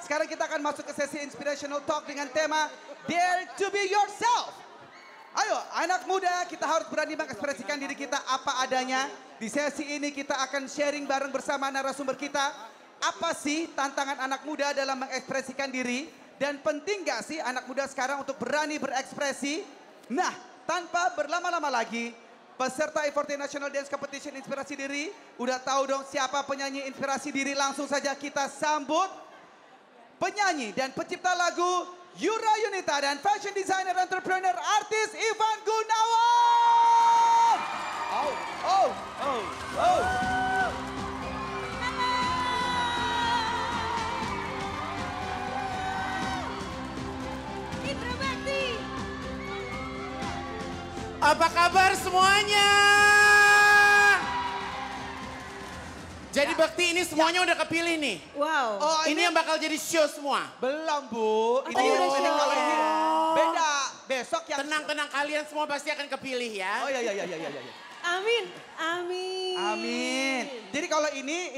sekarang kita akan masuk ke sesi inspirational talk dengan tema Dare to be yourself. Ayo anak muda, kita harus berani mengekspresikan diri kita apa adanya. Di sesi ini kita akan sharing bareng bersama narasumber kita. Apa sih tantangan anak muda dalam mengekspresikan diri? Dan penting gak sih anak muda sekarang untuk berani berekspresi? Nah, tanpa berlama-lama lagi, peserta E40 National Dance Competition Inspirasi Diri, udah tahu dong siapa penyanyi inspirasi diri, langsung saja kita sambut penyanyi dan pencipta lagu Yura Yunita dan fashion designer entrepreneur artis Ivan Gunawan. Oh, oh, oh, oh. Apa kabar semuanya? Jadi Bekti ini semuanya udah kepilih nih. Wow. Oh, Ini yang bakal jadi show semua. belum Bu. Ini udah show. Kalau ini beda. Besok yang Tenang-tenang, kalian semua pasti akan kepilih ya. Oh iya. Amin. Amin. Amin. Jadi kalau ini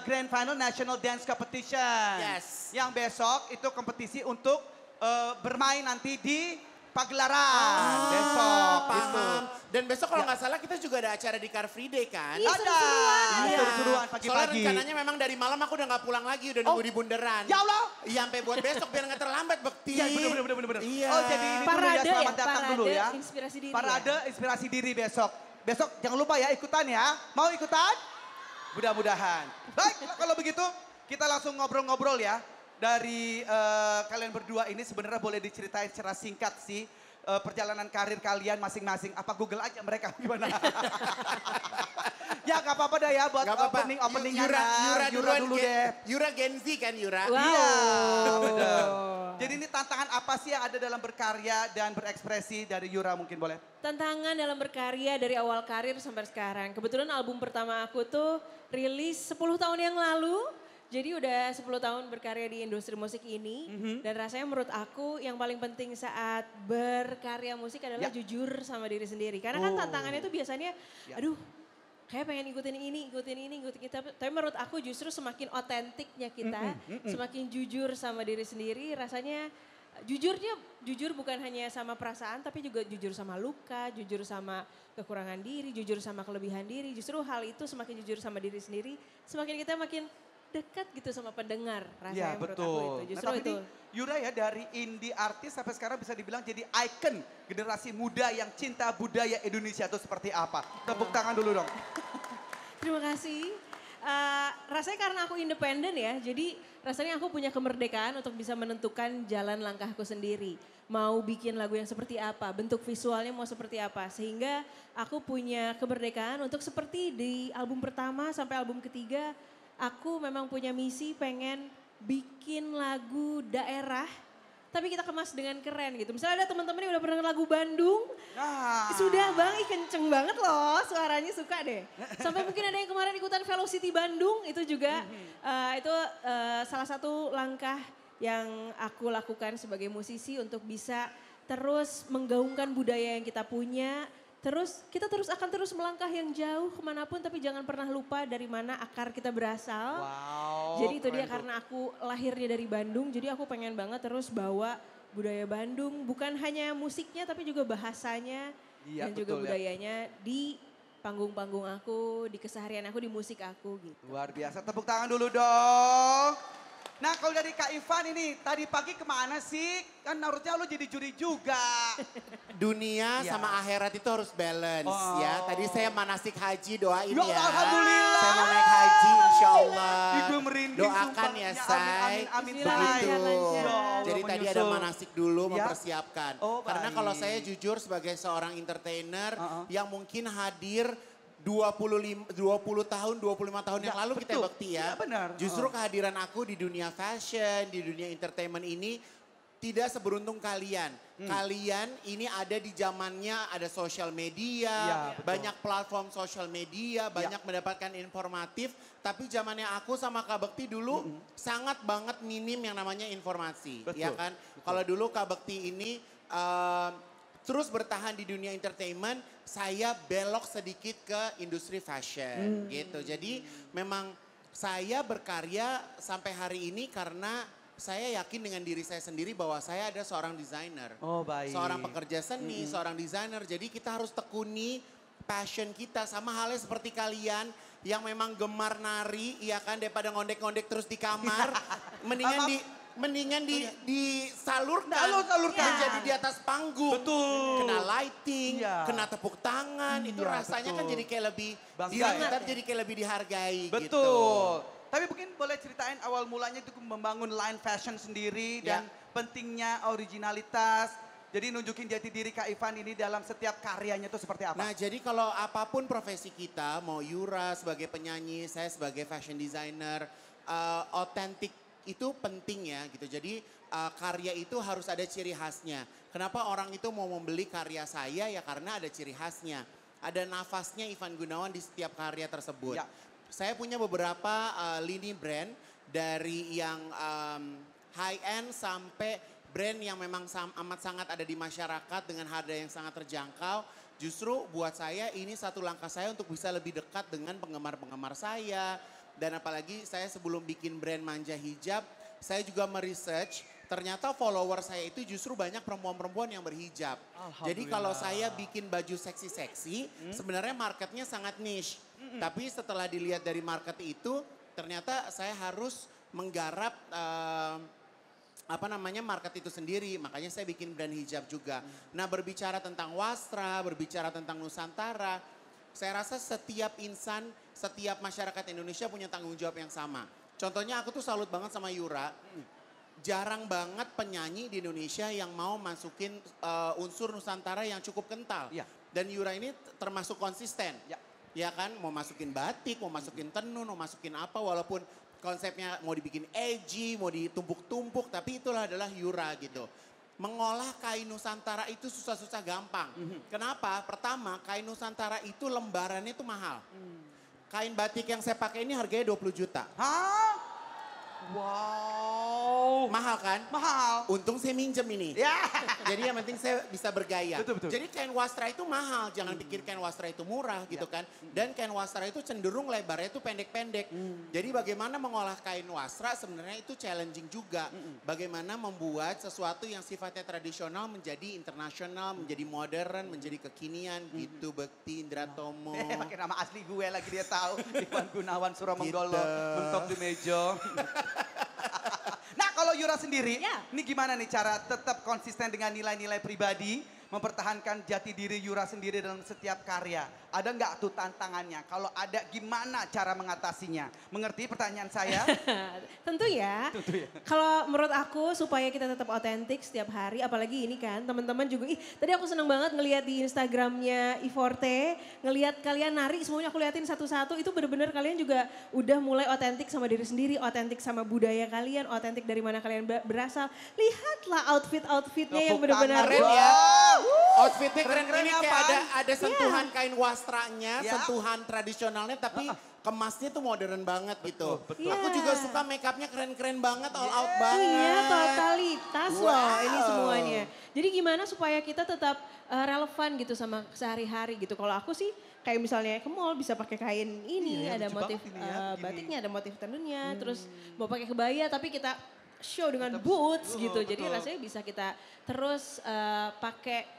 Grand Final National Dance Competition. Yes. Yang besok itu kompetisi untuk bermain nanti di pagelaran besok. Paham. Gitu. Dan besok kalau nggak salah kita juga ada acara di Car Free Day kan? Iya, seru-seruan. Ada. Iya. Seru-seruan Soalnya pagi-pagi. rencananya memang dari malam aku udah nggak pulang lagi, udah nunggu di bundaran. Ya Allah. Iya, sampai buat besok biar nggak terlambat Bekti. Iya bener. Iya. Oh jadi ini dulu ya, Parade selamat ya, datang dulu parade ya. inspirasi diri Parade inspirasi diri besok. Besok jangan lupa ya ikutan ya. Mau ikutan? Mudah-mudahan. Baik kalau begitu kita langsung ngobrol-ngobrol ya. Dari kalian berdua ini sebenarnya boleh diceritain secara singkat sih. Perjalanan karir kalian masing-masing. Apa Google aja mereka gimana? Ya gak apa-apa dah ya buat opening-openingan. Yura dulu deh. Yura Gen Z kan Yura? Wow. Iya benar. Jadi ini tantangan apa sih yang ada dalam berkarya dan berekspresi dari Yura mungkin boleh? Tantangan dalam berkarya dari awal karir sampai sekarang. Kebetulan album pertama aku tuh rilis 10 tahun yang lalu. Jadi udah 10 tahun berkarya di industri musik ini. Dan rasanya menurut aku yang paling penting saat berkarya musik adalah jujur sama diri sendiri. Karena kan tantangannya itu biasanya, aduh kayak pengen ikutin ini. Tapi menurut aku justru semakin otentiknya kita, semakin jujur sama diri sendiri, rasanya jujur bukan hanya sama perasaan tapi juga jujur sama luka, jujur sama kekurangan diri, jujur sama kelebihan diri. Justru hal itu semakin jujur sama diri sendiri, semakin kita makin dekat gitu sama pendengar rasanya menurut aku itu. Justru tapi itu. Ini, Yura ya dari indie artis sampai sekarang bisa dibilang jadi ikon generasi muda yang cinta budaya Indonesia itu seperti apa? Tepuk tangan dulu dong. Terima kasih. Rasanya karena aku independen ya, jadi rasanya aku punya kemerdekaan untuk bisa menentukan jalan langkahku sendiri. Mau bikin lagu yang seperti apa, bentuk visualnya mau seperti apa. Sehingga aku punya kemerdekaan untuk seperti di album pertama sampai album ketiga, aku memang punya misi pengen bikin lagu daerah, tapi kita kemas dengan keren gitu. Misalnya ada teman-teman yang udah pernah denger lagu Bandung, sudah bang, kenceng banget loh suaranya, suka deh. Sampai mungkin ada yang kemarin ikutan Velocity Bandung, itu juga itu salah satu langkah yang aku lakukan sebagai musisi untuk bisa terus menggaungkan budaya yang kita punya. Kita akan terus melangkah yang jauh kemanapun, tapi jangan pernah lupa dari mana akar kita berasal. Wow, jadi itu dia karena aku lahirnya dari Bandung, jadi aku pengen banget terus bawa budaya Bandung, bukan hanya musiknya tapi juga bahasanya dan juga budayanya di panggung-panggung aku, di keseharian aku, di musik aku gitu. Luar biasa, tepuk tangan dulu dong. Nah kalau dari Kak Ivan ini, tadi pagi kemana sih? Kan harusnya lu jadi juri juga. Dunia sama akhirat itu harus balance ya. Tadi saya manasik haji, doain Ya, ya. Alhamdulillah. Saya mau naik haji insya Allah. Ibu merinding. Doakan sumpah. ya Ya, say. amin, Begitu. lancar. Ya Allah, Jadi tadi ada menyusul. manasik dulu Ya. mempersiapkan. Oh, Karena baik. kalau saya jujur sebagai seorang entertainer yang mungkin hadir 20 tahun, 25 tahun yang lalu kita Bekti ya. Iya, benar. Justru kehadiran aku di dunia fashion, di dunia entertainment ini tidak seberuntung kalian. Kalian ini ada di zamannya ada sosial media, Ya, betul. banyak platform sosial media, banyak mendapatkan informatif. Tapi zamannya aku sama Kak Bekti dulu sangat banget minim yang namanya informasi. Betul, Ya kan? Kalau dulu Kak Bekti ini terus bertahan di dunia entertainment, saya belok sedikit ke industri fashion gitu. Jadi memang Saya berkarya sampai hari ini karena saya yakin dengan diri saya sendiri bahwa saya ada seorang desainer. Oh baik. Seorang pekerja seni, seorang desainer. Jadi kita harus tekuni passion kita. Sama halnya seperti kalian yang memang gemar nari, ya kan, daripada ngondek-ngondek terus di kamar. mendingan disalurkan. Salurkan. Menjadi di atas panggung. Betul. Kena lighting, Iya. kena tepuk tangan. Itu Iya, rasanya kan betul. jadi kayak lebih Bangga diingat, ya? jadi kayak lebih dihargai gitu. Betul. Tapi mungkin boleh ceritain awal mulanya itu membangun line fashion sendiri Ya. dan pentingnya originalitas. Jadi nunjukin jati diri Kak Ivan ini dalam setiap karyanya itu seperti apa? Nah, jadi kalau apapun profesi kita, mau Yura sebagai penyanyi, saya sebagai fashion designer, otentik itu penting ya gitu. Jadi karya itu harus ada ciri khasnya. Kenapa orang itu mau membeli karya saya ya karena ada ciri khasnya. Ada nafasnya Ivan Gunawan di setiap karya tersebut. Ya. Saya punya beberapa lini brand dari yang high end sampai brand yang memang amat sangat ada di masyarakat dengan harga yang sangat terjangkau. Justru buat saya ini satu langkah saya untuk bisa lebih dekat dengan penggemar-penggemar saya. Dan apalagi saya sebelum bikin brand Manja Hijab, saya juga meresearch ternyata follower saya itu justru banyak perempuan-perempuan yang berhijab. Jadi kalau saya bikin baju seksi-seksi, sebenarnya marketnya sangat niche. Tapi setelah dilihat dari market itu, ternyata saya harus menggarap market itu sendiri. Makanya saya bikin brand hijab juga. Nah, berbicara tentang wastra, berbicara tentang Nusantara, saya rasa setiap insan, setiap masyarakat Indonesia punya tanggung jawab yang sama. Contohnya aku tuh salut banget sama Yura. Jarang banget penyanyi di Indonesia yang mau masukin unsur Nusantara yang cukup kental. Ya. Dan Yura ini termasuk konsisten. Ya. Ya kan, mau masukin batik, mau masukin tenun, mau masukin apa, walaupun konsepnya mau dibikin edgy, mau ditumpuk-tumpuk, tapi itulah adalah Yura gitu. Mengolah kain Nusantara itu susah-susah gampang. Kenapa? Pertama, kain Nusantara itu lembarannya itu mahal. Kain batik yang saya pakai ini harganya 20 juta. Hah? Wow. Mahal kan? Mahal. Untung saya minjem ini. Ya. Jadi yang penting saya bisa bergaya. Betul. Jadi kain wastra itu mahal, jangan pikir kain wastra itu murah gitu kan. Dan kain wastra itu cenderung lebarnya itu pendek-pendek. Jadi bagaimana mengolah kain wastra sebenarnya itu challenging juga. Bagaimana membuat sesuatu yang sifatnya tradisional menjadi internasional, menjadi modern, menjadi kekinian gitu. Bekti Indratomo. Pakai nama asli gue lagi dia tahu. Ivan Gunawan Suromenggolo. Gitu. Mentok di meja. Nah kalau Yura sendiri, Ya. ini gimana nih cara tetap konsisten dengan nilai-nilai pribadi, mempertahankan jati diri Yura sendiri dalam setiap karya? Ada nggak tuh tantangannya? Kalau ada gimana cara mengatasinya? Mengerti pertanyaan saya? Tentu ya. Kalau menurut aku supaya kita tetap otentik setiap hari, apalagi ini kan teman-teman juga, tadi aku seneng banget ngelihat di Instagramnya Iforte, ngelihat kalian nari semuanya aku liatin satu-satu, itu bener-bener kalian juga udah mulai otentik sama diri sendiri, otentik sama budaya kalian, otentik dari mana kalian berasal. Lihatlah outfit-outfitnya yang Tepuk bener-bener tangan, Keren Wow. ya. Outfitnya keren, Keren ini kayak apaan? ada sentuhan kain wastranya, Ya. sentuhan tradisionalnya tapi kemasnya tuh modern banget gitu. betul. Aku Iya. juga suka make upnya keren-keren banget, all out banget. Iya, totalitas loh ini Wow. semuanya. Jadi gimana supaya kita tetap relevan gitu sama sehari-hari gitu. Kalau aku sih kayak misalnya ke mall bisa pakai kain ini, Iya, ada lucu motif banget ini ya, begini. batiknya, ada motif tenunnya, terus mau pakai kebaya tapi kita show dengan boots gitu. Jadi betul. rasanya bisa kita terus pakai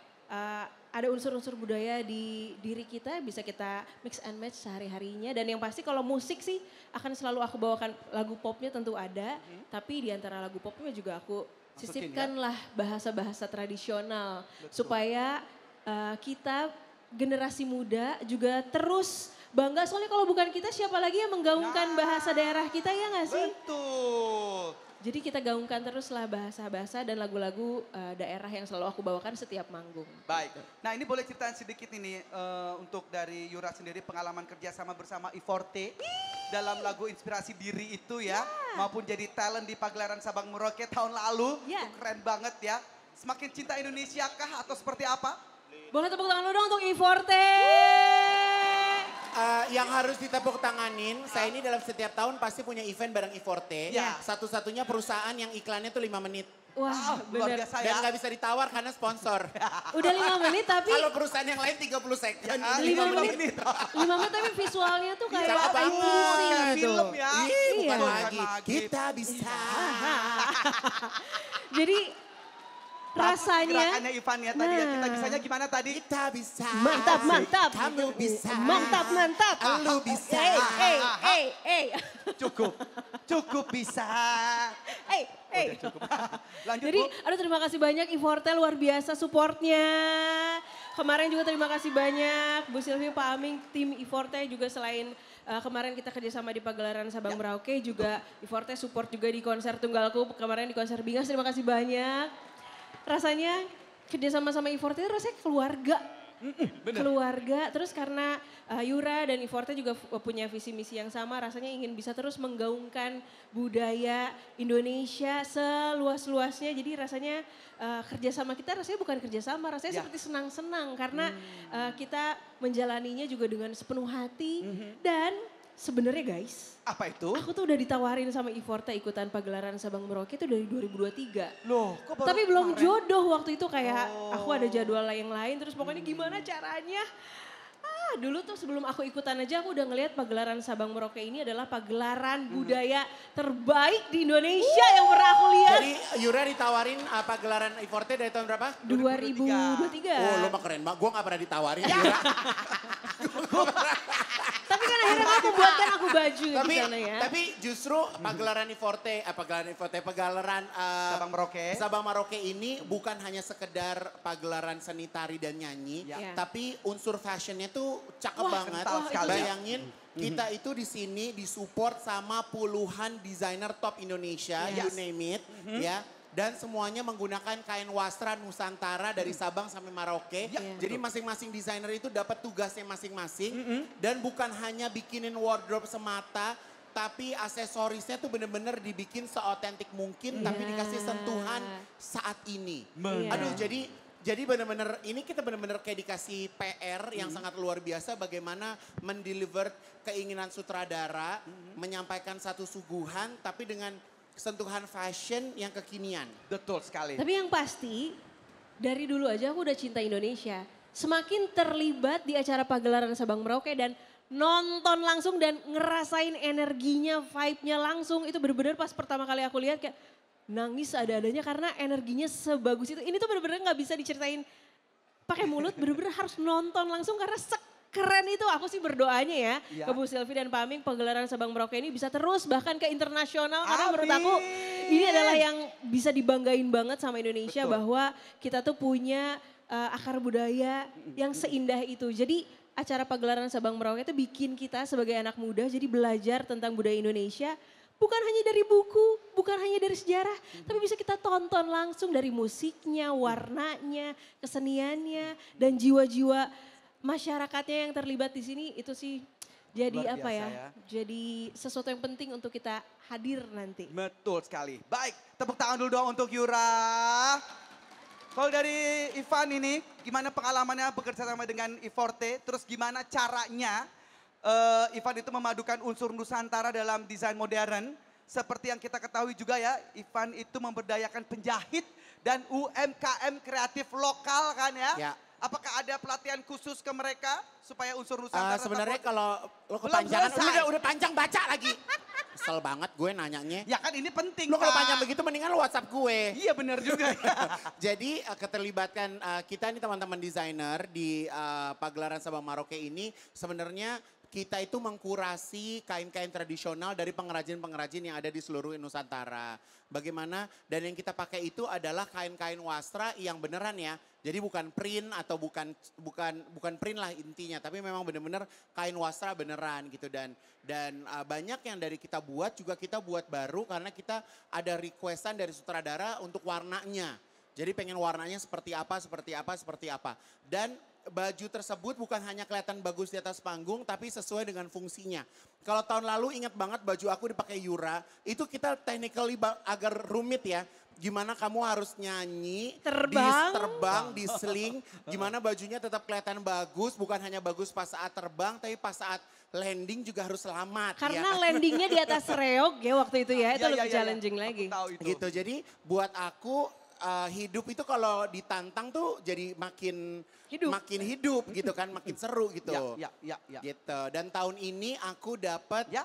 ada unsur-unsur budaya di diri kita, bisa kita mix and match sehari-harinya. Dan yang pasti kalau musik sih akan selalu aku bawakan lagu popnya tentu ada. Tapi di antara lagu popnya juga aku Masukin sisipkanlah bahasa-bahasa tradisional. Supaya kita generasi muda juga terus bangga. Soalnya kalau bukan kita siapa lagi yang menggaungkan bahasa daerah kita ya gak sih? Betul. Jadi kita gaungkan teruslah bahasa-bahasa dan lagu-lagu daerah yang selalu aku bawakan setiap manggung. Baik. Nah ini boleh ceritain sedikit ini untuk dari Yura sendiri pengalaman kerjasama bersama Iforte dalam lagu Inspirasi Diri itu ya. Maupun jadi talent di pagelaran Sabang Merauke tahun lalu. Ya. Itu keren banget ya. Semakin cinta Indonesia kah atau seperti apa? Boleh tepuk tangan lu dong untuk Iforte. Yang harus ditepuk tanganin, saya ini dalam setiap tahun pasti punya event bareng Iforte. Ya. Satu-satunya perusahaan yang iklannya tuh 5 menit. Wah, luar bener. biasa Dan ya. nggak bisa ditawar karena sponsor. Udah 5 menit tapi Kalau perusahaan yang lain 30 second. Ah, ini 5 lima menit. menit. 5 menit tapi visualnya tuh kayak Cakep banget. amazing Kayak gitu. film ya. Ih, Iya. bukan Bukan lagi. lagi. Kita bisa. Jadi rasanya Gerakannya Ivan ya tadi ya. Kita Nah. bisanya gimana tadi? Kita bisa. mantap, mantap. Kamu bisa. Mantap, mantap. Lu bisa. Cukup bisa. Cukup. Lanjut Jadi, Bu. aduh terima kasih banyak Iforte luar biasa supportnya. Kemarin juga terima kasih banyak Bu Sylvie, Pak Aming, tim Iforte juga selain kemarin kita kerjasama di pagelaran Sabang Merauke juga Iforte support juga di konser Tunggalku, kemarin di konser Bingas, terima kasih banyak. Rasanya kerjasama sama Iforte itu rasanya keluarga. Keluarga, terus karena Yura dan Iforte juga punya visi misi yang sama, rasanya ingin bisa terus menggaungkan budaya Indonesia seluas-luasnya. Jadi rasanya kerjasama kita rasanya bukan kerjasama, rasanya seperti senang-senang karena kita menjalaninya juga dengan sepenuh hati. Dan sebenarnya guys, Apa itu? aku tuh udah ditawarin sama Iforte ikutan pagelaran Sabang Merauke itu dari 2023. Loh, kok baru Tapi belum kemarin? jodoh waktu itu kayak aku ada jadwal yang lain terus pokoknya gimana caranya. Dulu tuh sebelum aku ikutan aja aku udah ngelihat pagelaran Sabang Merauke ini adalah pagelaran budaya terbaik di Indonesia yang pernah aku lihat. Jadi Yura ditawarin pagelaran Iforte dari tahun berapa? 2023. Oh lo mah keren banget, gue gak pernah ditawarin Yura. Tapi kan akhirnya kamu buatkan aku baju di sana ya. Tapi justru pagelaran pagelaran Sabang Merauke. Sabang Merauke ini bukan hanya sekedar pagelaran seni tari dan nyanyi, Ya. tapi unsur fashionnya tuh cakep Wah, banget. kental sekali. Bayangin kita itu di sini disupport sama puluhan desainer top Indonesia, you Yes. name it, ya. Dan semuanya menggunakan kain wastra Nusantara dari Sabang sampai Merauke. Ya, Jadi masing-masing desainer itu dapat tugasnya masing-masing. Dan bukan hanya bikinin wardrobe semata, tapi aksesorisnya tuh bener-bener dibikin seotentik mungkin, tapi dikasih sentuhan saat ini. Iya. Aduh, jadi bener-bener ini kita bener-bener kayak dikasih PR yang sangat luar biasa bagaimana mendeliver keinginan sutradara, menyampaikan satu suguhan tapi dengan sentuhan fashion yang kekinian. Betul sekali. Tapi yang pasti dari dulu aja aku udah cinta Indonesia. Semakin terlibat di acara pagelaran Sabang Merauke dan nonton langsung dan ngerasain energinya, vibe-nya langsung. Itu bener-bener pas pertama kali aku lihat kayak nangis ada-adanya karena energinya sebagus itu. Ini tuh bener-bener gak bisa diceritain pakai mulut, bener-bener harus nonton langsung karena keren itu. Aku sih berdoanya ya ke Bu Sylvie dan Pak Aming pagelaran Sabang Merauke ini bisa terus bahkan ke internasional. Karena menurut aku ini adalah yang bisa dibanggain banget sama Indonesia. Betul. Bahwa kita tuh punya akar budaya yang seindah itu. Jadi acara pagelaran Sabang Merauke itu bikin kita sebagai anak muda jadi belajar tentang budaya Indonesia. Bukan hanya dari buku, bukan hanya dari sejarah, tapi bisa kita tonton langsung dari musiknya, warnanya, keseniannya, dan jiwa-jiwa masyarakatnya yang terlibat di sini itu sih jadi Luar apa biasa ya? Jadi sesuatu yang penting untuk kita hadir nanti. Betul sekali. Baik, tepuk tangan dulu dong untuk Yura. Kalau dari Ivan ini, gimana pengalamannya bekerja sama dengan Iforte? Terus gimana caranya Ivan itu memadukan unsur Nusantara dalam desain modern? Seperti yang kita ketahui juga ya, Ivan itu memberdayakan penjahit dan UMKM kreatif lokal kan ya? Ya. Apakah ada pelatihan khusus ke mereka supaya unsur Nusantara Sebenarnya tetap- kalau lo Belum kepanjangan, selesai. udah panjang baca lagi. Kesel banget gue nanyanya. Ya kan ini penting. Lo kalau Kak. panjang begitu mendingan lo WhatsApp gue. Iya benar juga. Jadi keterlibatan kita nih teman-teman desainer di pagelaran Sabang Merauke ini sebenarnya kita itu mengkurasi kain-kain tradisional dari pengrajin-pengrajin yang ada di seluruh Nusantara. Bagaimana dan yang kita pakai itu adalah kain-kain wastra yang beneran ya. Jadi bukan print atau bukan print lah intinya, tapi memang benar-benar kain wastra beneran gitu dan banyak yang dari kita buat juga kita buat baru karena kita ada requestan dari sutradara untuk warnanya. Jadi pengen warnanya seperti apa. Dan baju tersebut bukan hanya kelihatan bagus di atas panggung tapi sesuai dengan fungsinya. Kalau tahun lalu ingat banget baju aku dipakai Yura, itu kita technically agak rumit ya. Gimana kamu harus nyanyi, terbang, di sling, gimana bajunya tetap kelihatan bagus, bukan hanya bagus pas saat terbang tapi pas saat landing juga harus selamat. Karena ya. landingnya di atas reog ya waktu itu ya, itu Iya, lebih iya, iya. challenging lagi. Aku tahu itu. Gitu, jadi buat aku hidup itu kalau ditantang tuh jadi makin hidup gitu kan, makin seru gitu. Ya. Gitu. Dan tahun ini aku dapat Ya.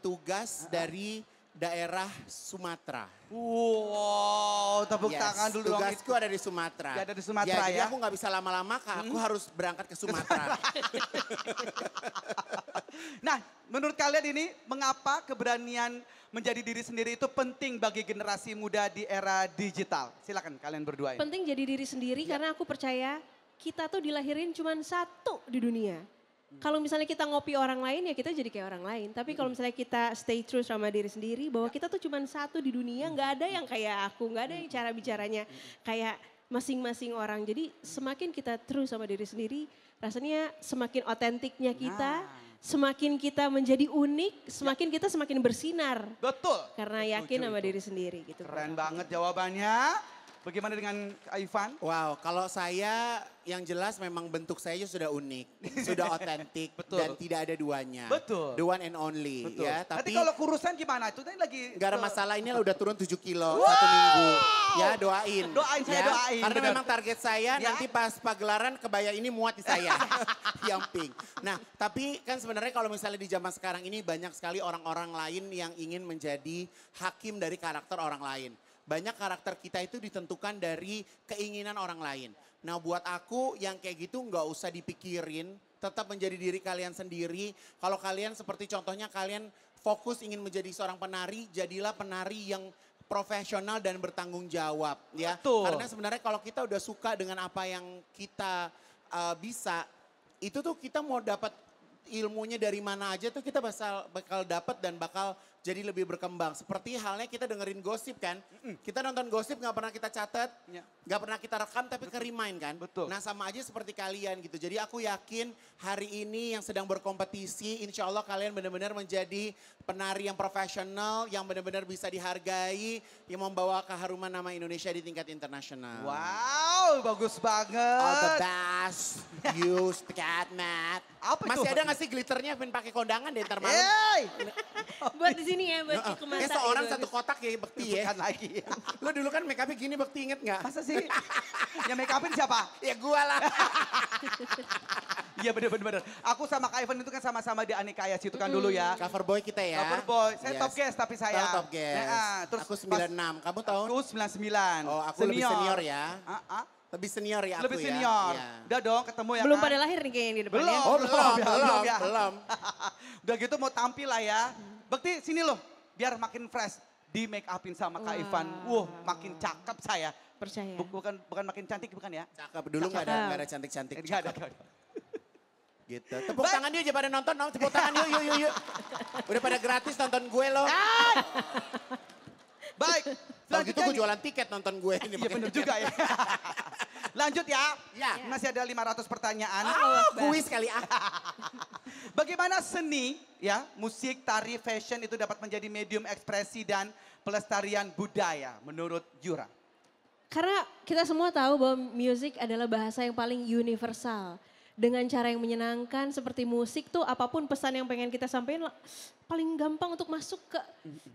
tugas dari daerah Sumatera. Wow, tepuk tangan dulu dong. Tugasku ada di Sumatera. Ya, ada di Sumatera Jadi ya. aku nggak bisa lama-lama, aku harus berangkat ke Sumatera. Nah, menurut kalian ini mengapa keberanian menjadi diri sendiri itu penting bagi generasi muda di era digital? Silakan kalian berdua ini. Penting jadi diri sendiri karena aku percaya kita tuh dilahirin cuma satu di dunia. Kalau misalnya kita ngopi orang lain ya kita jadi kayak orang lain. Tapi kalau misalnya kita stay true sama diri sendiri bahwa kita tuh cuma satu di dunia, nggak ada yang kayak aku, nggak ada yang cara bicaranya kayak masing-masing orang. Jadi semakin kita true sama diri sendiri, rasanya semakin otentiknya kita, semakin kita menjadi unik, semakin bersinar. Betul. Karena Setuju yakin sama itu. diri sendiri gitu. Keren banget jawabannya. Bagaimana dengan Kak Ivan? Wow, kalau saya yang jelas memang bentuk saya sudah unik, sudah otentik dan tidak ada duanya. Betul. The one and only Betul. ya. Nanti Tapi kalau kurusan gimana? Itu tadi lagi. nggak ada masalah, ini udah turun 7 kilo 1 minggu. Ya doain. Doain, saya ya. doain, Karena benar. memang target saya Ya. nanti pas pagelaran kebaya ini muat di saya. Yang pink. Nah tapi kan sebenarnya kalau misalnya di zaman sekarang ini banyak sekali orang-orang lain yang ingin menjadi hakim dari karakter orang lain. Banyak karakter kita itu ditentukan dari keinginan orang lain. Nah buat aku yang kayak gitu nggak usah dipikirin, tetap menjadi diri kalian sendiri. Kalau kalian seperti contohnya kalian fokus ingin menjadi seorang penari, jadilah penari yang profesional dan bertanggung jawab. Ya. Betul. Karena sebenarnya kalau kita udah suka dengan apa yang kita bisa, itu tuh kita mau dapat ilmunya dari mana aja tuh kita bakal dapat dan bakal jadi lebih berkembang. Seperti halnya kita dengerin gosip kan. Kita nonton gosip gak pernah kita catat, Ya. gak pernah kita rekam tapi ke-remind kan. Betul. Nah sama aja seperti kalian gitu. Jadi aku yakin hari ini yang sedang berkompetisi insya Allah kalian benar-benar menjadi penari yang profesional, yang benar-benar bisa dihargai, yang membawa keharuman nama Indonesia di tingkat internasional. Wow, bagus banget. All the best, use the cat mat. Apa itu? Masih ada gak sih glitternya pengen pakai kondangan deh ntar malam? Hey! Buat di sini ya, buat ke mata. Seorang gitu. satu kotak ya Bekti ya. Bukan lagi. Lo dulu kan make upnya gini Bekti inget gak? Masa sih? Yang make upin siapa? Ya gua lah. Iya bener. Aku sama Kak Ivan itu kan sama-sama di Aneka Ayas itu kan dulu ya. Cover boy kita ya. Cover boy. Saya Yes. top guest tapi saya. Oh, top guest. Terus Aku pas- 96, kamu tahun? Aku 99. Oh aku lebih senior ya. Ah. Lebih senior ya Lebih aku senior. ya. Udah dong ketemu ya Belum kan? pada lahir nih kayaknya di depan Belum. ya. Oh ya. belum. Udah gitu mau tampil lah ya. Bekti sini loh. Biar makin fresh. Di make upin sama Kak Wah. Ivan. Makin cakep saya. Percaya. Bukan makin cantik bukan ya? Cakep dulu gak ada cantik-cantik. Enggak ada. Gitu. Tepuk tangan yuk aja pada nonton, tepuk tangan yuk. Udah pada gratis nonton gue loh. Baik. Kalau gitu gue nih. jualan tiket nonton gue. Ini Iya bener juga ya. Lanjut ya. Ya. Masih ada 500 pertanyaan. Kuis kali ah. Bagaimana seni, ya, musik, tari, fashion itu dapat menjadi medium ekspresi dan pelestarian budaya menurut Yura? Karena kita semua tahu bahwa musik adalah bahasa yang paling universal. Dengan cara yang menyenangkan seperti musik tuh apapun pesan yang pengen kita sampaikan paling gampang untuk masuk ke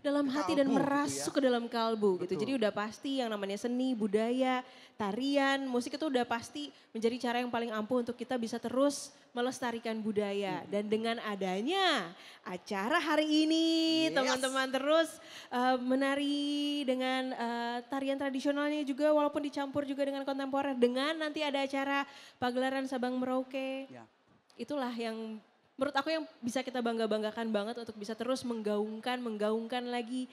dalam hati dan kalbu gitu merasuk ke dalam kalbu gitu. Betul. Jadi udah pasti yang namanya seni, budaya, tarian, musik itu udah pasti menjadi cara yang paling ampuh untuk kita bisa terus melestarikan budaya. Dan dengan adanya acara hari ini Yes. teman-teman terus menari dengan tarian tradisionalnya juga walaupun dicampur juga dengan kontemporer. Dengan nanti ada acara pagelaran Sabang Merauke. Ya. Itulah yang menurut aku yang bisa kita bangga-banggakan banget untuk bisa terus menggaungkan lagi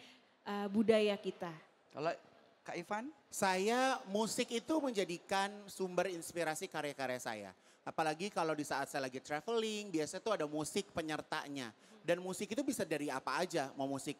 budaya kita. Kalau Kak Ivan? Saya musik itu menjadikan sumber inspirasi karya-karya saya. Apalagi kalau di saat saya lagi traveling, biasanya tuh ada musik penyertanya. Dan musik itu bisa dari apa aja, mau musik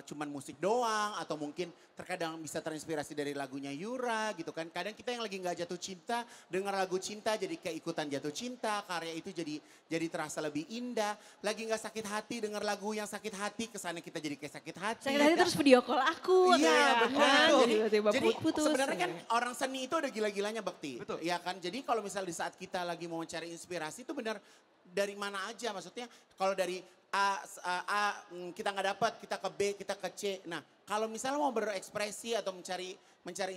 cuman musik doang atau mungkin terkadang bisa terinspirasi dari lagunya Yura gitu kan. Kadang kita yang lagi nggak jatuh cinta dengar lagu cinta jadi kayak ikutan jatuh cinta, karya itu jadi terasa lebih indah. Lagi nggak sakit hati dengar lagu yang sakit hati, kesannya kita jadi kayak sakit hati. Sakit hati terus video call aku. Iya benar. Jadi putus. sebenarnya kan orang seni itu ada gila-gilanya Bekti. Betul. Iya kan. Jadi kalau misal di saat kita lagi mau mencari inspirasi itu benar dari mana aja, maksudnya kalau dari A kita nggak dapat, kita ke B, kita ke C. Nah kalau misalnya mau berekspresi atau mencari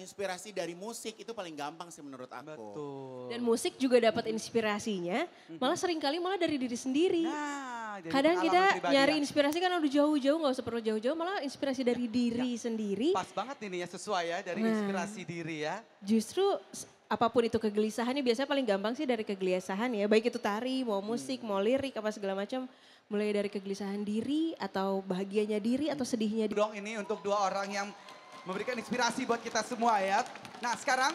inspirasi dari musik itu paling gampang sih menurut aku. Betul. Dan musik juga dapat inspirasinya, malah seringkali malah dari diri sendiri. Nah, jadi Kadang kita pengalaman pribadi nyari ya. inspirasi kan udah jauh-jauh, nggak usah perlu jauh-jauh, malah inspirasi dari diri sendiri. Pas banget ini ya, sesuai ya dari Nah. inspirasi diri ya. Justru apapun itu kegelisahannya biasanya paling gampang sih dari kegelisahan ya. Baik itu tari, mau musik, mau lirik, apa segala macam. Mulai dari kegelisahan diri atau bahagianya diri atau sedihnya diri. Dong ini untuk dua orang yang memberikan inspirasi buat kita semua ya. Nah sekarang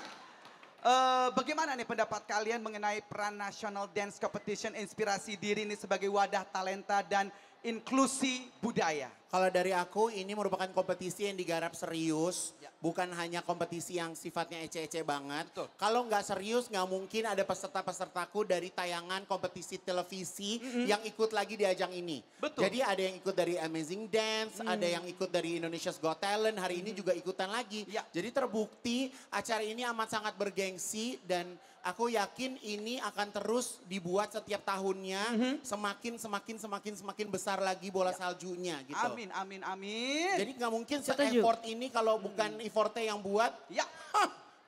bagaimana nih pendapat kalian mengenai peran National Dance Competition inspirasi diri ini sebagai wadah talenta dan inklusi budaya? Kalau dari aku ini merupakan kompetisi yang digarap serius. Ya. Bukan hanya kompetisi yang sifatnya ece-ece banget. Betul. Kalau nggak serius nggak mungkin ada peserta-pesertaku dari tayangan kompetisi televisi yang ikut lagi di ajang ini. Betul. Jadi ada yang ikut dari Amazing Dance, ada yang ikut dari Indonesia's Got Talent, hari ini juga ikutan lagi. Ya. Jadi terbukti acara ini amat sangat bergengsi dan aku yakin ini akan terus dibuat setiap tahunnya semakin besar lagi bola saljunya gitu. Amin, amin, amin. Jadi nggak mungkin Setuju. se-effort ini kalau bukan effortnya yang buat. Ya.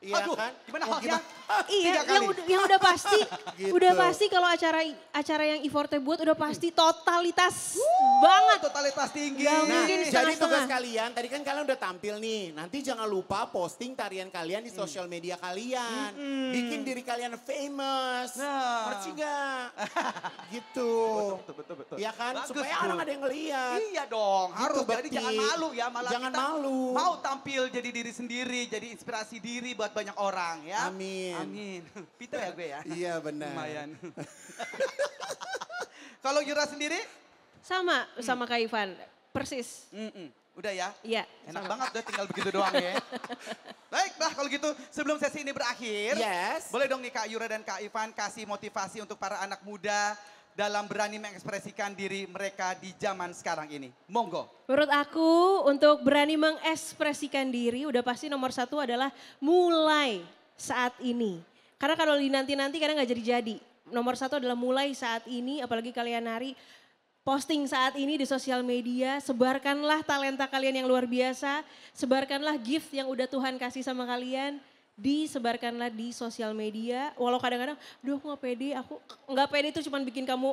Iya Aduh, kan? gimana Oh, halnya? Iya, Tiga kali. yang udah pasti, Gitu. udah pasti kalau acara yang Iforte buat udah pasti totalitas banget. Totalitas tinggi. Nggak Nah, mungkin jadi setengah-setengah. tugas kalian, tadi kan kalian udah tampil nih. Nanti jangan lupa posting tarian kalian di sosial media kalian. Bikin diri kalian famous. Nah. Ngerti gak? Gitu. Betul. Iya kan? Bagus, Supaya Bu. orang ada yang ngeliat. Iya dong, harus. Jadi Bekti. jangan malu ya, malah Jangan kita malu. mau tampil jadi diri sendiri, jadi inspirasi diri buat banyak orang ya. Amin. Amin. Pintar ya gue ya. Iya benar. Lumayan. Kalau Yura sendiri? Sama Kak Ivan, persis. Udah ya? Iya. Enak sama. banget udah tinggal begitu doang ya. Baiklah kalau gitu sebelum sesi ini berakhir. Yes. Boleh dong nih Kak Yura dan Kak Ivan kasih motivasi untuk para anak muda dalam berani mengekspresikan diri mereka di zaman sekarang ini. Monggo. Menurut aku untuk berani mengekspresikan diri udah pasti nomor satu adalah mulai saat ini. Karena kalau nanti-nanti kadang nggak jadi-jadi. Nomor satu adalah mulai saat ini, apalagi kalian nari. Posting saat ini di sosial media, sebarkanlah talenta kalian yang luar biasa. Sebarkanlah gift yang udah Tuhan kasih sama kalian. Disebarkanlah di sosial media. Walau kadang-kadang, aduh aku nggak pede, aku nggak pede itu cuma bikin kamu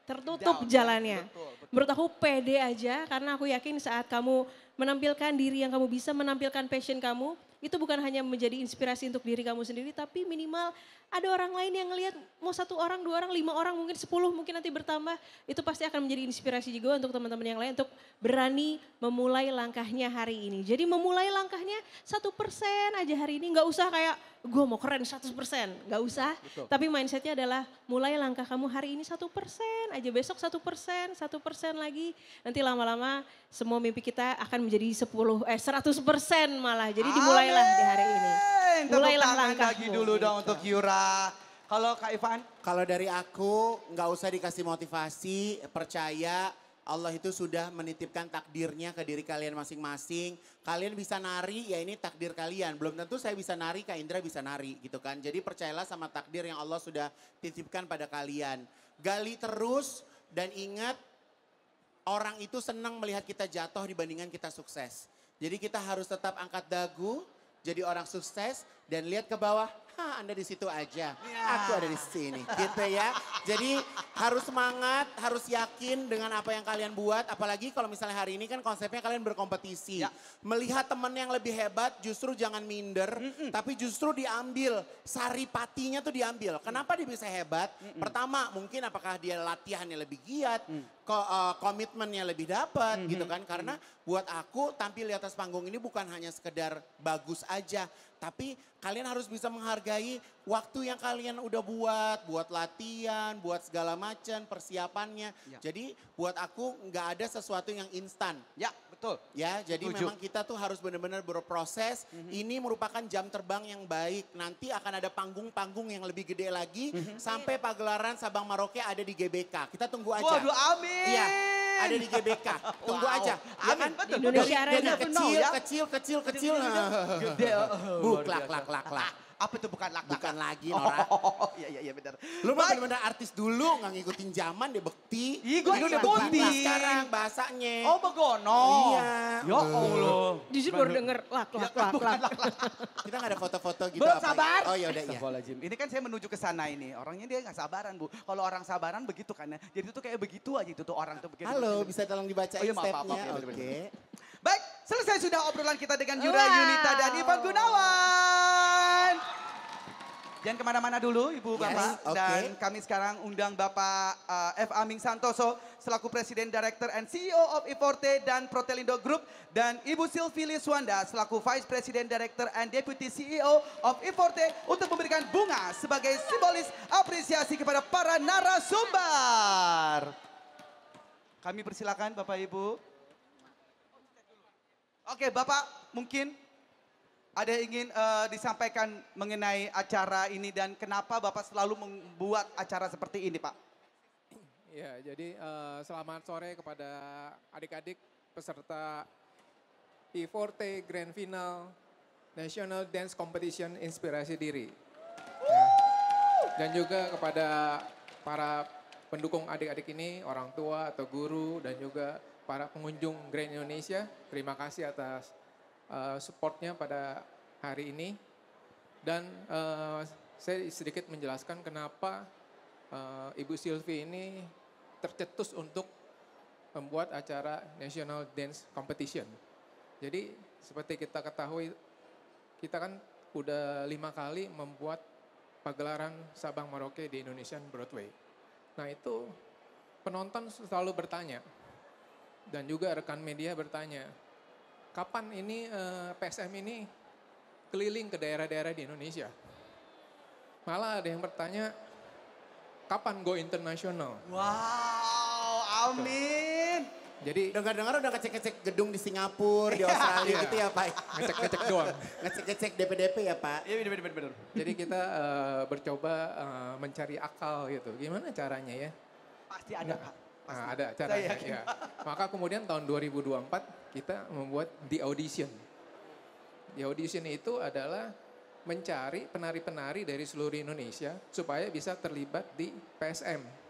tertutup Down, jalannya. betul. Menurut aku pede aja karena aku yakin saat kamu menampilkan diri yang kamu bisa, menampilkan passion kamu, itu bukan hanya menjadi inspirasi untuk diri kamu sendiri, tapi minimal ada orang lain yang ngelihat mau 1 orang, 2 orang, 5 orang, mungkin 10, mungkin nanti bertambah. Itu pasti akan menjadi inspirasi juga untuk teman-teman yang lain untuk berani memulai langkahnya hari ini. Jadi memulai langkahnya 1% aja hari ini, nggak usah kayak gue mau keren 100%, nggak usah. Betul. Tapi mindsetnya adalah mulai langkah kamu hari ini 1% aja, besok 1%, 1% lagi. Nanti lama-lama semua mimpi kita akan menjadi 100% malah. Jadi dimulailah di hari ini. Tepuk Mulailah tangan langkahmu. lagi dulu dong untuk Yura. Kalau Kak Ivan? Kalau dari aku nggak usah dikasih motivasi, percaya Allah itu sudah menitipkan takdirnya ke diri kalian masing-masing. Kalian bisa nari, ya ini takdir kalian. Belum tentu saya bisa nari, Kak Indra bisa nari gitu kan. Jadi percayalah sama takdir yang Allah sudah titipkan pada kalian. Gali terus dan ingat orang itu senang melihat kita jatuh dibandingkan kita sukses. Jadi kita harus tetap angkat dagu, jadi orang sukses dan lihat ke bawah. Anda di situ aja, aku ada di sini, gitu ya. Jadi harus semangat, harus yakin dengan apa yang kalian buat. Apalagi kalau misalnya hari ini kan konsepnya kalian berkompetisi. Ya. Melihat teman yang lebih hebat justru jangan minder, tapi justru diambil. Saripatinya tuh diambil. Kenapa dia bisa hebat? Pertama mungkin apakah dia latihannya lebih giat, komitmennya lebih dapat gitu kan. Karena buat aku tampil di atas panggung ini bukan hanya sekedar bagus aja. Tapi kalian harus bisa menghargai menghargai waktu yang kalian udah buat latihan, buat segala macam persiapannya. Ya. Jadi buat aku nggak ada sesuatu yang instan. Ya, betul. Ya, jadi Setuju. memang kita tuh harus benar-benar berproses. Ini merupakan jam terbang yang baik. Nanti akan ada panggung-panggung yang lebih gede lagi. Sampai pagelaran Sabang Merauke ada di GBK. Kita tunggu aja. Waduh, amin. Iya, ada di GBK. Tunggu Wow. aja. Ya Amin, kan? betul. Indonesia Dari Arena. kecil. Gede. Bu, klak. Apa itu bukan lak-lak? Bukan lagi, Nora. Oh, iya benar. Lu mah Baik. bener-bener artis dulu, nggak ngikutin zaman deh, bekti. Ih, gua Ini udah ngikutin. berubah sekarang bahasanya. Oh, begono. Iya. Ya Allah. Jujur baru denger lak. Kita nggak ada foto-foto gitu. Belum apa? sabar. Oh ya udah iya. Astagfirullahaladzim. Ini kan saya menuju ke sana ini. Orangnya dia nggak sabaran, Bu. Kalau orang sabaran begitu kan ya. Jadi itu tuh kayak begitu aja itu tuh orang tuh begitu. Halo, bisa tolong dibacain Oh iya, maaf, stepnya? ya, Oke. bener-bener. Baik, selesai sudah obrolan kita dengan Yura Wow. Yunita dan Ivan Gunawan. Jangan kemana-mana dulu Ibu Yes, Bapak. oke. Dan kami sekarang undang Bapak F. Aming Santoso selaku Presiden Director and CEO of Iforte dan Protelindo Group. Dan Ibu Sylvie Liswanda selaku Vice President Director and Deputy CEO of Iforte untuk memberikan bunga sebagai simbolis apresiasi kepada para narasumber. Kami persilakan Bapak Ibu. Oke Bapak mungkin ada yang ingin disampaikan mengenai acara ini dan kenapa Bapak selalu membuat acara seperti ini Pak? Ya, jadi selamat sore kepada adik-adik peserta I-Forte Grand Final National Dance Competition Inspirasi Diri. Ya. Dan juga kepada para pendukung adik-adik ini, orang tua atau guru dan juga para pengunjung Grand Indonesia. Terima kasih atas supportnya pada hari ini. Dan saya sedikit menjelaskan kenapa Ibu Sylvie ini tercetus untuk membuat acara National Dance Competition. Jadi seperti kita ketahui, kita kan udah 5 kali membuat pagelaran Sabang Merauke di Indonesian Broadway. Nah itu penonton selalu bertanya, dan juga rekan media bertanya, kapan ini PSM ini keliling ke daerah-daerah di Indonesia? Malah ada yang bertanya, kapan go internasional? Wow, amin. Jadi Dengar-dengar udah ngecek-ngecek gedung di Singapura, di Australia Iya. gitu ya Pak? ngecek-ngecek doang. Ngecek-ngecek DP-DP ya Pak? Iya benar. Jadi kita bercoba mencari akal gitu. Gimana caranya ya? Pasti ada Pak. Pasti. Nah, ada Saya caranya yakin. ya. Maka kemudian tahun 2024 kita membuat The Audition. The Audition itu adalah mencari penari-penari dari seluruh Indonesia supaya bisa terlibat di PSM.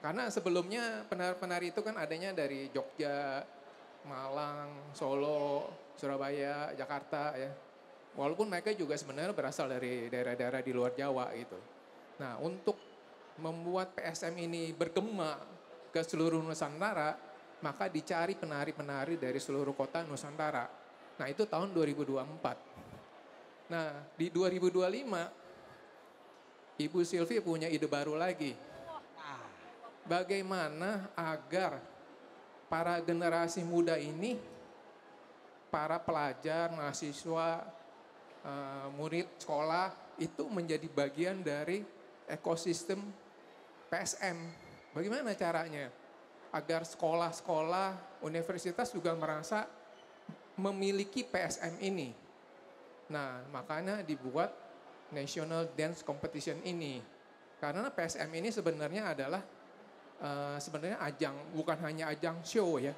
Karena sebelumnya penari-penari itu kan adanya dari Jogja, Malang, Solo, Surabaya, Jakarta ya. Walaupun mereka juga sebenarnya berasal dari daerah-daerah di luar Jawa gitu. Nah untuk membuat PSM ini bergema ke seluruh Nusantara, maka dicari penari-penari dari seluruh kota Nusantara. Nah itu tahun 2024. Nah di 2025, Ibu Sylvie punya ide baru lagi. Bagaimana agar para generasi muda ini, para pelajar, mahasiswa, murid sekolah, itu menjadi bagian dari ekosistem PSM. Bagaimana caranya? Agar sekolah-sekolah, universitas juga merasa memiliki PSM ini. Nah, makanya dibuat National Dance Competition ini. Karena PSM ini sebenarnya adalah sebenarnya ajang, bukan hanya ajang show ya.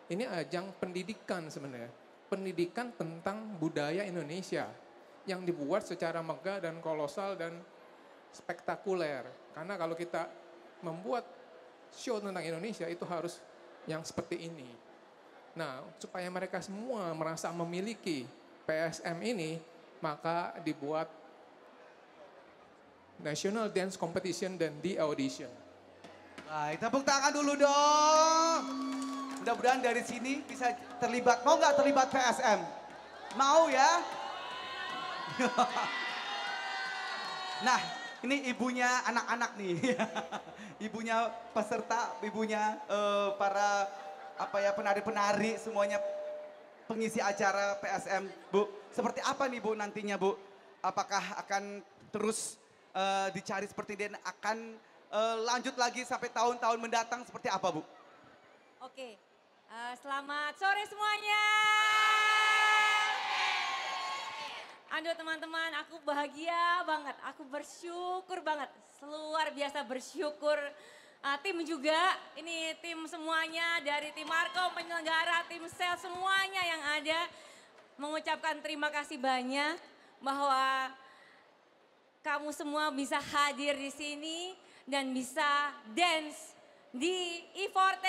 Ini ajang pendidikan sebenarnya. Pendidikan tentang budaya Indonesia yang dibuat secara megah dan kolosal dan spektakuler. Karena kalau kita membuat show tentang Indonesia itu harus yang seperti ini. Nah, supaya mereka semua merasa memiliki PSM ini, maka dibuat National Dance Competition dan The Audition. Baik, tepuk tangan dulu dong. Mudah-mudahan dari sini bisa terlibat. Mau nggak terlibat PSM? Mau ya? Nah, ini ibunya anak-anak nih. Ibunya peserta, ibunya para penari-penari semuanya pengisi acara PSM. Bu, seperti apa nih Bu nantinya Bu? Apakah akan terus dicari seperti ini dan akan lanjut lagi sampai tahun-tahun mendatang seperti apa Bu? Oke, selamat sore semuanya. Aduh teman-teman, aku bahagia banget, aku bersyukur banget, luar biasa bersyukur. Tim juga, ini tim semuanya dari tim Markom, penyelenggara, tim sel semuanya yang ada. Mengucapkan terima kasih banyak bahwa kamu semua bisa hadir di sini dan bisa dance di E40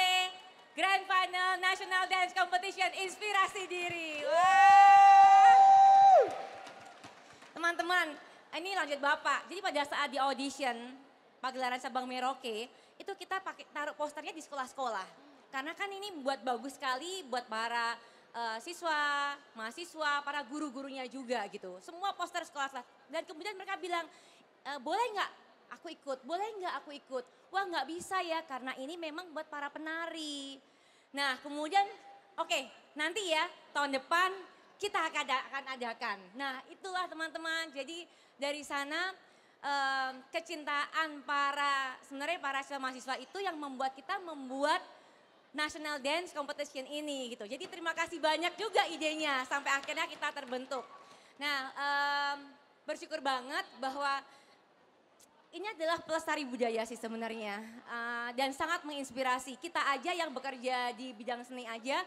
Grand Final National Dance Competition Inspirasi Diri. Teman-teman, ini lanjut Bapak. Jadi pada saat di audition pagelaran Sabang Merauke, itu kita pakai taruh posternya di sekolah-sekolah. Karena kan ini buat bagus sekali buat para siswa, mahasiswa, para guru-gurunya juga gitu. Semua poster sekolah-sekolah. Dan kemudian mereka bilang, boleh nggak aku ikut, boleh nggak aku ikut. Wah nggak bisa ya karena ini memang buat para penari. Nah kemudian oke, nanti ya tahun depan kita akan adakan. Nah itulah teman-teman, jadi dari sana kecintaan sebenarnya para mahasiswa itu yang membuat kita membuat National Dance Competition ini gitu. Jadi terima kasih banyak juga idenya sampai akhirnya kita terbentuk. Nah bersyukur banget bahwa ini adalah pelestari budaya sih sebenarnya dan sangat menginspirasi. Kita aja yang bekerja di bidang seni aja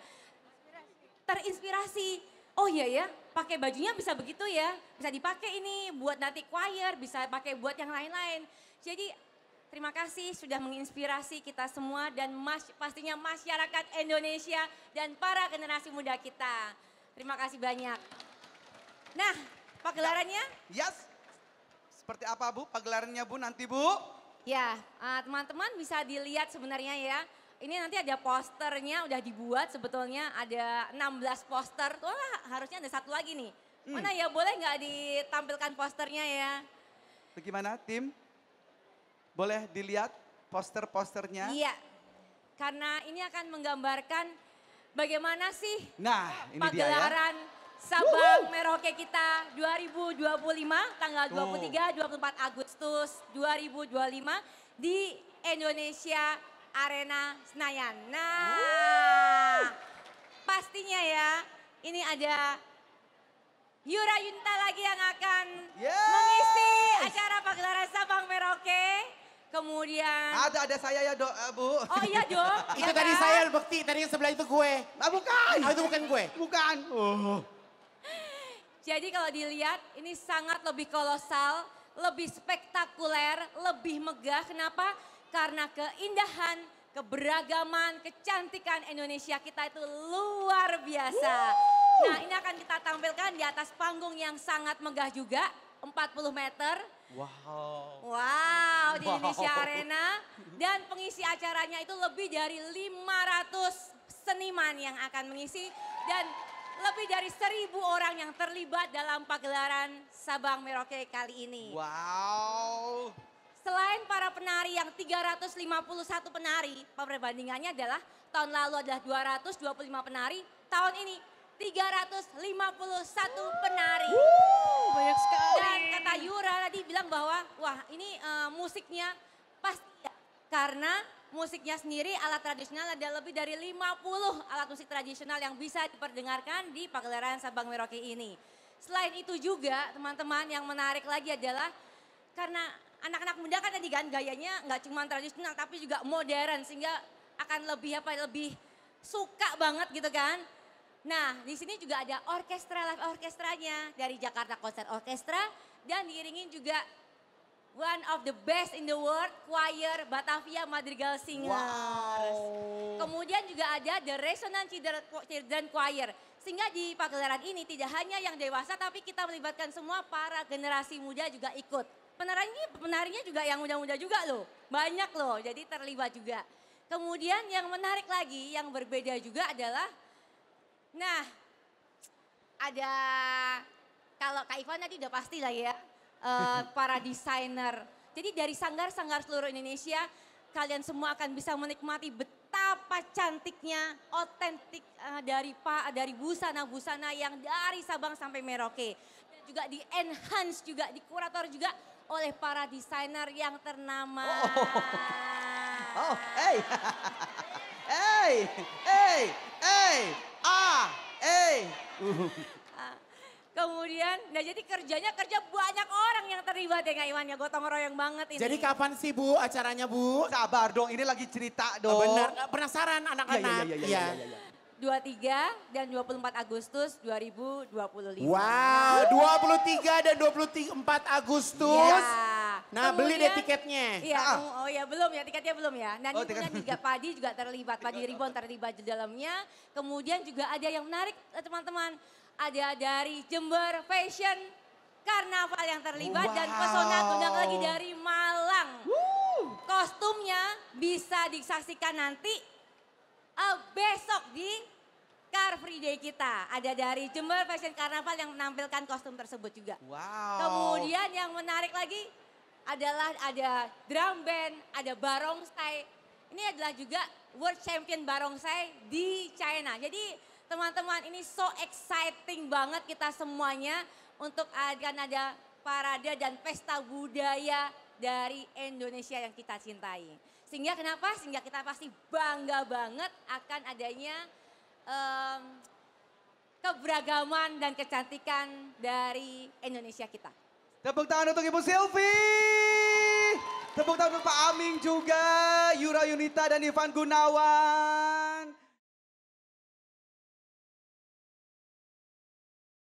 terinspirasi. Oh iya ya, pakai bajunya bisa begitu ya, bisa dipakai ini buat nanti choir, bisa pakai buat yang lain-lain. Jadi terima kasih sudah menginspirasi kita semua dan pastinya masyarakat Indonesia dan para generasi muda kita. Terima kasih banyak. Nah, pagelarannya? Yes. Seperti apa Bu pagelarannya Bu nanti Bu? Ya, teman-teman bisa dilihat sebenarnya ya. Ini nanti ada posternya udah dibuat sebetulnya ada 16 poster. Wah harusnya ada satu lagi nih. Mana ya boleh nggak ditampilkan posternya ya? Bagaimana tim? Boleh dilihat poster-posternya? Iya, karena ini akan menggambarkan bagaimana sih Nah ini dia ya. pagelaran Sabang Merauke kita 2025 tanggal 23-24 Agustus 2025 di Indonesia Arena Senayan. Nah, pastinya ya ini ada Yura Yunita lagi yang akan mengisi acara pagelaran Sabang Merauke. Kemudian ada saya ya Bu. oh iya dong. Itu ya tadi kan? saya Bekti, tadi yang sebelah itu gue. Bukan. Oh itu bukan gue. Bukan. Oh. Jadi kalau dilihat ini sangat lebih kolosal, lebih spektakuler, lebih megah. Kenapa? Karena keindahan, keberagaman, kecantikan Indonesia kita itu luar biasa. Nah ini akan kita tampilkan di atas panggung yang sangat megah juga, 40 meter. Wow, di Indonesia Arena. Dan pengisi acaranya itu lebih dari 500 seniman yang akan mengisi. Dan lebih dari 1.000 orang yang terlibat dalam pagelaran Sabang Merauke kali ini. Wow. Selain para penari yang 351 penari, perbandingannya adalah tahun lalu adalah 225 penari, tahun ini 351 penari. Banyak sekali. Dan kata Yura tadi bilang bahwa wah ini musiknya pasti ya. Karena musiknya sendiri alat tradisional ada lebih dari 50 alat musik tradisional yang bisa diperdengarkan di pagelaran Sabang Merauke ini. Selain itu juga teman-teman yang menarik lagi adalah karena anak-anak muda kan tadi kan gayanya nggak cuma tradisional tapi juga modern sehingga akan lebih suka banget gitu kan. Nah di sini juga ada live orkestranya dari Jakarta Concert Orchestra dan diiringin juga one of the best in the world choir Batavia Madrigal Singers. Kemudian juga ada The Resonance Children Choir. Sehingga di pagelaran ini tidak hanya yang dewasa tapi kita melibatkan semua para generasi muda juga ikut. Penarinya juga yang muda-muda juga loh, banyak loh, jadi terlibat juga. Kemudian yang menarik lagi, yang berbeda juga adalah, nah ada, kalau Kak Ivan tadi udah pasti lah ya, para desainer. Jadi dari sanggar-sanggar seluruh Indonesia, kalian semua akan bisa menikmati betapa cantiknya, otentik dari busana-busana yang dari Sabang sampai Merauke. Dan juga di enhance juga, di kurator juga oleh para desainer yang ternama. Oh, hey. Hey, hey, hey, hey. Kemudian, nah jadi kerjanya banyak orang yang terlibat ya Kak Iwan ya, gotong royong banget ini. Jadi kapan sih Bu acaranya Bu? Sabar dong, ini lagi cerita dong. Benar, penasaran anak-anak. Iya. 23 dan 24 Agustus 2025. Wow, 23 dan 24 Agustus. Iya. Nah, beli deh Kemudian- tiketnya. Iya, oh ya belum ya, tiketnya belum ya. Dan Oh, kemudian juga Padi juga terlibat, Padi Ribbon terlibat di dalamnya. Kemudian juga ada yang menarik teman-teman, ada dari Jember Fashion Karnaval yang terlibat dan pesona undang lagi dari Malang. Kostumnya bisa disaksikan nanti besok di Car Free Day kita. Ada dari Jember Fashion Karnaval yang menampilkan kostum tersebut juga. Wow. Kemudian yang menarik lagi adalah ada drum band, ada barongsai. Ini adalah juga World Champion barongsai di China. Jadi teman-teman ini so exciting banget kita semuanya untuk akan ada parade dan pesta budaya dari Indonesia yang kita cintai. Sehingga kenapa? Sehingga kita pasti bangga banget akan adanya keberagaman dan kecantikan dari Indonesia kita. Tepuk tangan untuk Ibu Sylvie. Tepuk tangan untuk Pak Aming juga, Yura Yunita dan Ivan Gunawan.